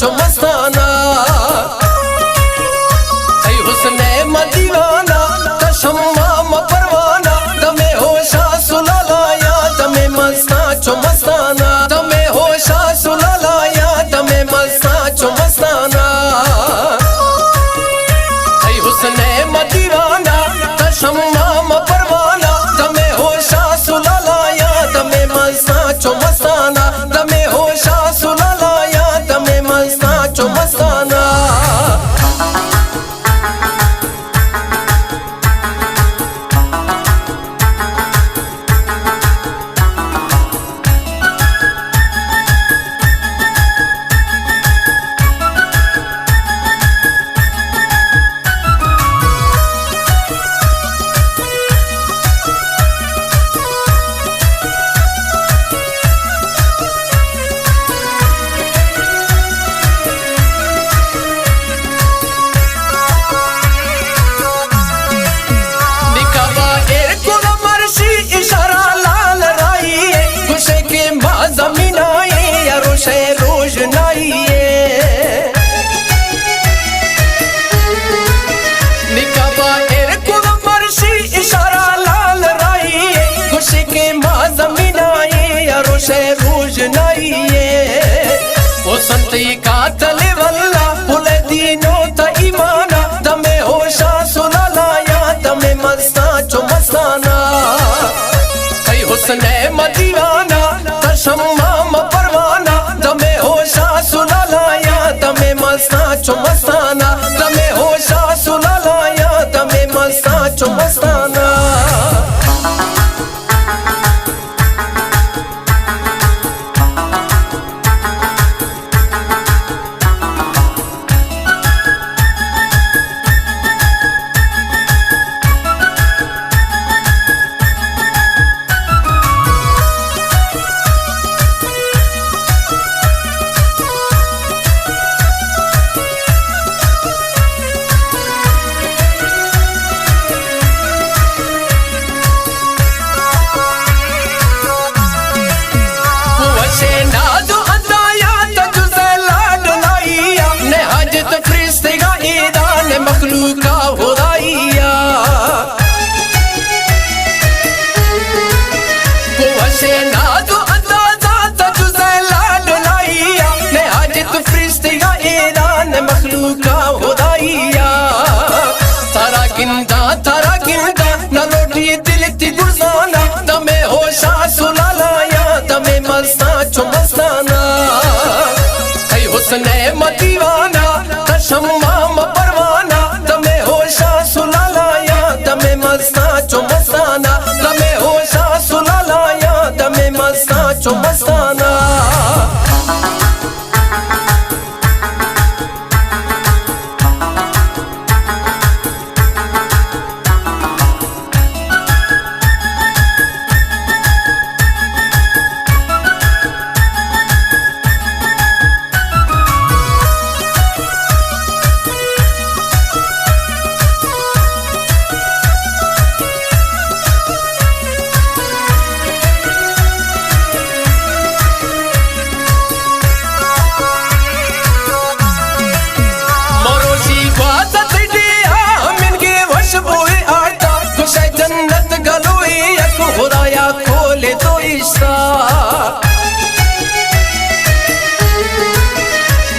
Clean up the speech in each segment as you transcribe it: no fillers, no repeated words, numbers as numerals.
साचो मस्ताना ऐ हुस्ने मदीवाना तशम्माम परवाना तमे होशा सुलालाया तमे मस्ताचो मस्ताना तमे होशा सुलालाया तमे मस्ताचो मस्ताना ऐ हुस्ने मदीवाना तशम्माम परवाना तमे होशा सुलालाया तमे मस्ताचो मस्ताना तमे होशा सुलालाया तमे मस्ताचो मस्ताना संती कातले वल्ला पुले दीनो त ईमाना तमे होशा सुलालाया तमे मस्ताचो मस्ताना ऐ हुस्ने मदीवाना तशम्माम परवाना तमे होशा सुलालाया तमे मस्ताचो मस्ताना तमे होशा सुलालाया तमे मस्ताचो मस्ताना मखलूका खुदाइया कुवशे नादो अंदाजा तजुज़े लाडलाइया ने हाजित फरिश्तिया ऐलान मखलूका खुदाइया तारा गिंदा न रोटी दिल ती गुज़ाना तमे होशा सुलालाया तमे मस्ताचो मस्ताना ऐ हुस्ने मदीवाना तशम्माम परवाना तमे होशा सुलालाया तमे मस्ताचो मस्ताना तमे होशा सुलालाया तमे मस्ताचो मस्ताना खुदाया खोले तो इश्का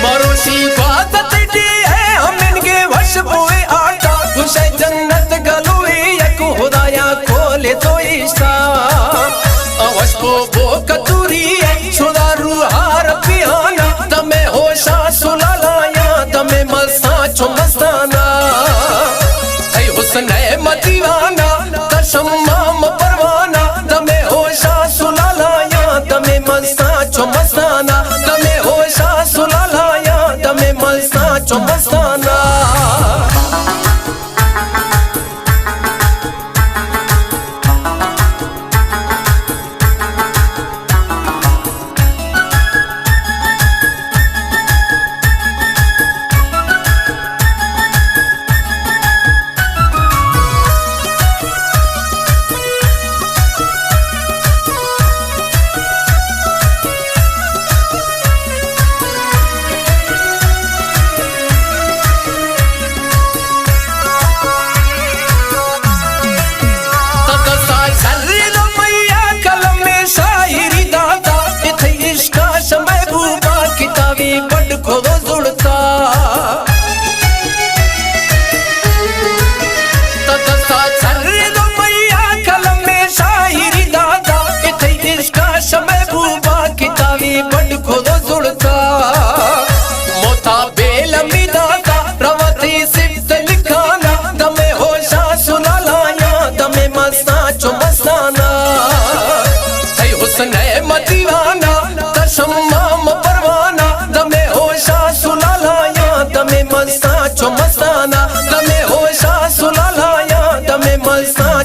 मरोशी बात दी है हम इनके वश हुए आटा खुशे जन्नत गलुए यक खुदाया खोले तो इश्का अवश को वो कतूरी है सुधा रूहार पियाना तमे होशा सुलालाया तमे मस्ताचो मस्ताना ऐ हुस्ने मदीवाना तशम्माम परवाना तमे होशा सुलालाया तमे मस्ताचो मस्ताना तमे होशा सुलालाया तमे मस्ताचो मस्ताना